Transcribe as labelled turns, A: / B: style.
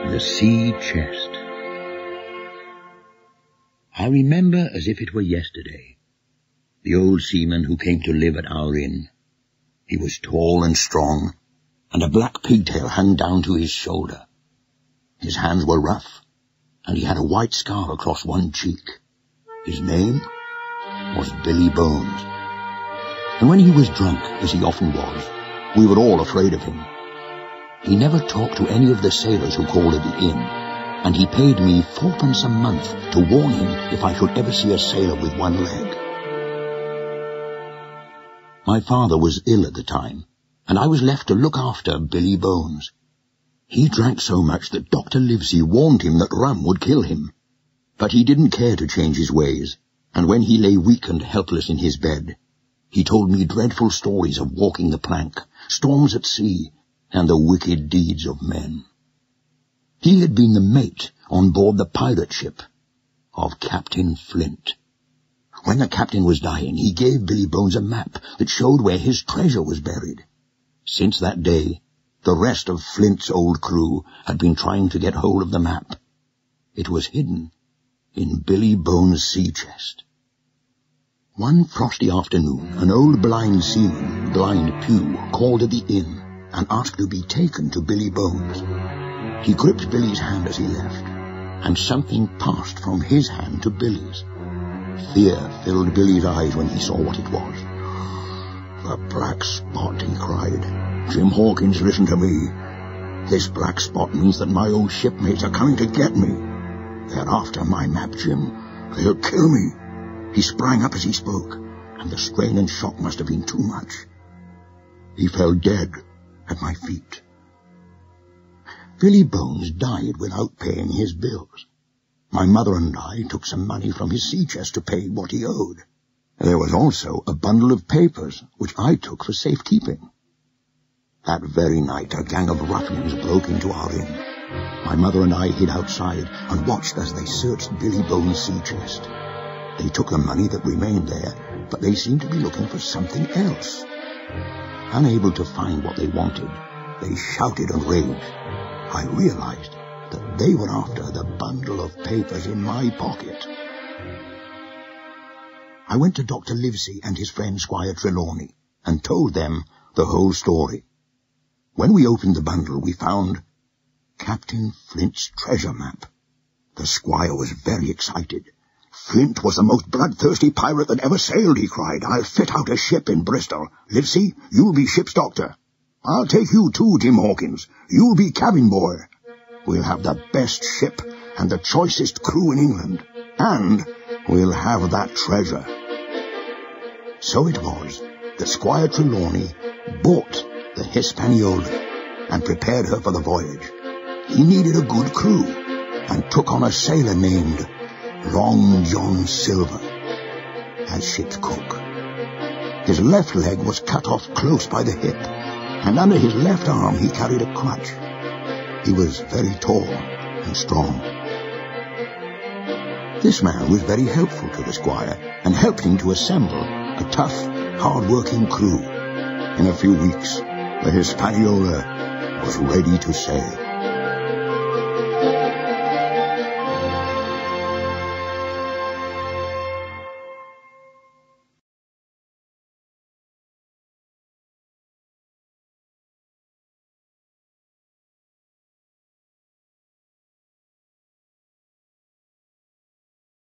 A: The Sea Chest. I remember as if it were yesterday the old seaman who came to live at our inn. He was tall and strong, and a black pigtail hung down to his shoulder. His hands were rough, and he had a white scar across one cheek. His name was Billy Bones. And when he was drunk, as he often was, we were all afraid of him. He never talked to any of the sailors who called at the inn, and he paid me 4p a month to warn him if I should ever see a sailor with one leg. My father was ill at the time, and I was left to look after Billy Bones. He drank so much that Dr. Livesey warned him that rum would kill him. But he didn't care to change his ways, and when he lay weak and helpless in his bed, he told me dreadful stories of walking the plank, storms at sea, and the wicked deeds of men. He had been the mate on board the pirate ship of Captain Flint. When the captain was dying, he gave Billy Bones a map that showed where his treasure was buried. Since that day, the rest of Flint's old crew had been trying to get hold of the map. It was hidden in Billy Bones' sea chest. One frosty afternoon, an old blind seaman, Blind Pew, called at the inn and asked to be taken to Billy Bones. He gripped Billy's hand as he left, and something passed from his hand to Billy's. Fear filled Billy's eyes when he saw what it was. "The black spot," he cried. "Jim Hawkins, listen to me. This black spot means that my old shipmates are coming to get me. They're after my map, Jim. They'll kill me." He sprang up as he spoke, and the strain and shock must have been too much. He fell dead at my feet. Billy Bones died without paying his bills. My mother and I took some money from his sea chest to pay what he owed. There was also a bundle of papers, which I took for safekeeping. That very night, a gang of ruffians broke into our inn. My mother and I hid outside and watched as they searched Billy Bones' sea chest. They took the money that remained there, but they seemed to be looking for something else. Unable to find what they wanted, they shouted and raged. I realized that they were after the bundle of papers in my pocket. I went to Dr. Livesey and his friend Squire Trelawney and told them the whole story. When we opened the bundle, we found Captain Flint's treasure map. The squire was very excited. "Flint was the most bloodthirsty pirate that ever sailed," he cried. "I'll fit out a ship in Bristol. Livesey, you'll be ship's doctor. I'll take you too, Jim Hawkins. You'll be cabin boy. We'll have the best ship and the choicest crew in England. And we'll have that treasure." So it was that Squire Trelawney bought the Hispaniola and prepared her for the voyage. He needed a good crew and took on a sailor named Long John Silver as ship's cook. His left leg was cut off close by the hip, and under his left arm he carried a crutch. He was very tall and strong. This man was very helpful to the squire and helped him to assemble a tough, hard-working crew. In a few weeks, the Hispaniola was ready to sail.